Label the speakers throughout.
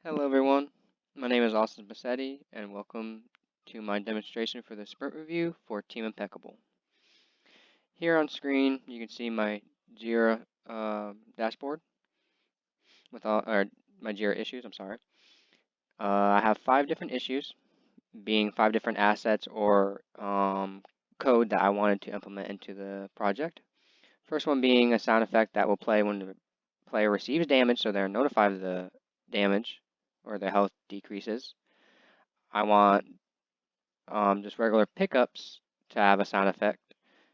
Speaker 1: Hello everyone, my name is Austin Pacetti and welcome to my demonstration for the sprint review for Team Impeccable. Here on screen you can see my Jira dashboard with my Jira issues, I'm sorry. I have 5 different issues, being 5 different assets or code that I wanted to implement into the project. First one being a sound effect that will play when the player receives damage, so they're notified of the damage or their health decreases. I want just regular pickups to have a sound effect.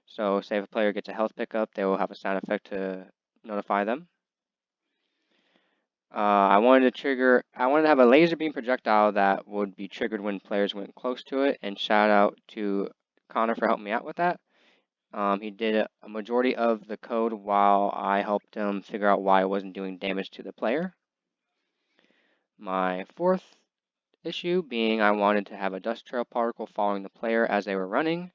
Speaker 1: So say if a player gets a health pickup, they will have a sound effect to notify them. I wanted to have a laser beam projectile that would be triggered when players went close to it, and shout out to Connor for helping me out with that. He did a majority of the code while I helped him figure out why it wasn't doing damage to the player. My fourth issue being I wanted to have a dust trail particle following the player as they were running.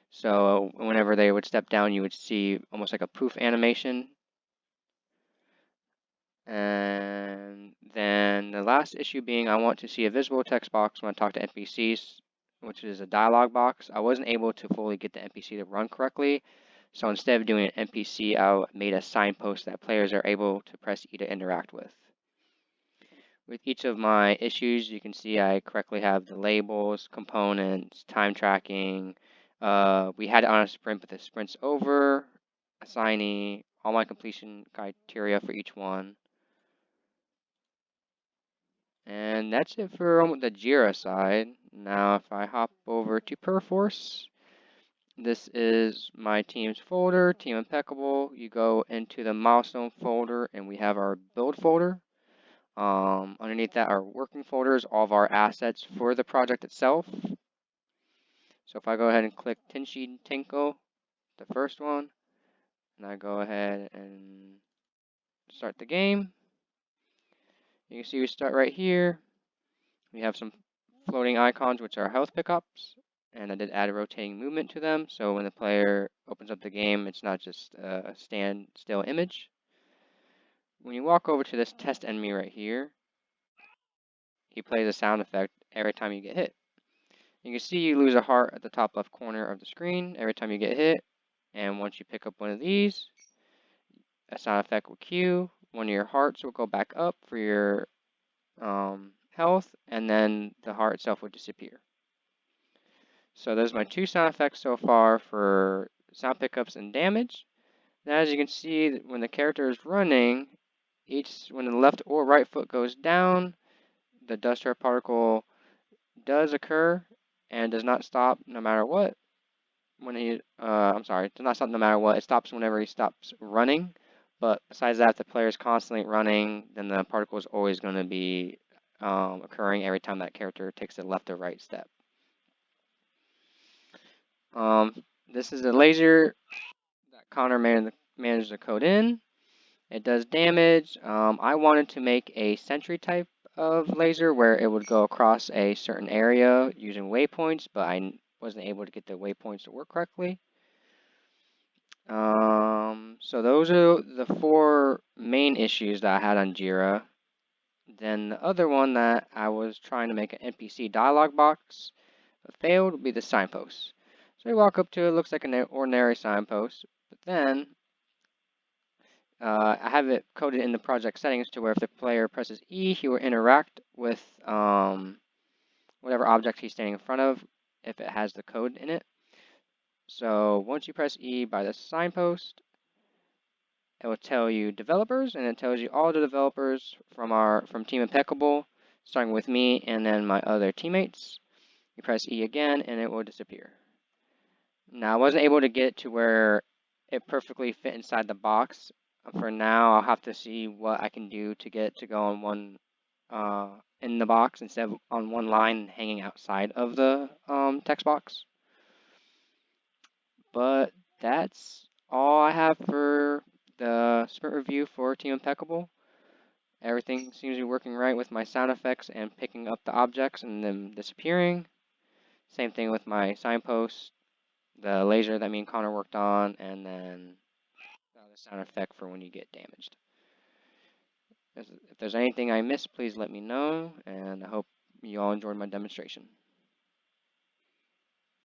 Speaker 1: So whenever they would step down, you would see almost like a poof animation. And then the last issue being I want to see a visible text box when I talk to NPCs, which is a dialog box. I wasn't able to fully get the NPC to run correctly. So instead of doing an NPC, I made a signpost that players are able to press E to interact with. With each of my issues, you can see I correctly have the labels, components, time tracking. We had it on a sprint, but the sprint's over, assignee, all my completion criteria for each one. And that's it for the Jira side. Now if I hop over to Perforce, this is my team's folder, Team Impeccable. You go into the milestone folder and we have our build folder. Underneath that are working folders, all of our assets for the project itself. So if I go ahead and click Tenshi Tenko, the first one, and I go ahead and start the game, you can see we start right here. We have some floating icons, which are health pickups, and I did add a rotating movement to them, so when the player opens up the game, it's not just a standstill image. When you walk over to this test enemy right here, he plays a sound effect every time you get hit. You can see you lose a heart at the top left corner of the screen every time you get hit, and once you pick up one of these, a sound effect will cue. One of your hearts will go back up for your health, and then the heart itself will disappear. So those are my 2 sound effects so far for sound pickups and damage. Now as you can see, when the character is running, when the left or right foot goes down, the dust air particle does occur and does not stop no matter what. Does not stop no matter what. It stops whenever he stops running. But besides that, if the player is constantly running, then the particle is always going to be occurring every time that character takes a left or right step. This is a laser that Connor managed the code in. It does damage. I wanted to make a sentry type of laser where it would go across a certain area using waypoints, but I wasn't able to get the waypoints to work correctly. So those are the 4 main issues that I had on Jira. Then the other one that I was trying to make an NPC dialog box but failed would be the signpost. So you walk up to it, looks like an ordinary signpost, but then I have it coded in the project settings to where if the player presses E, he will interact with whatever object he's standing in front of if it has the code in it. So once you press E by the signpost, it will tell you developers, and it tells you all the developers from Team Impeccable, starting with me and then my other teammates. You press E again, and it will disappear. Now, I wasn't able to get it to where it perfectly fit inside the box. For now, I'll have to see what I can do to get it to go on one in the box instead of on one line hanging outside of the text box. But that's all I have for the sprint review for Team Impeccable. Everything seems to be working right with my sound effects and picking up the objects and them disappearing. Same thing with my signpost, the laser that me and Connor worked on, and then the sound effect for when you get damaged. If there's anything I missed, please let me know, and I hope you all enjoyed my demonstration.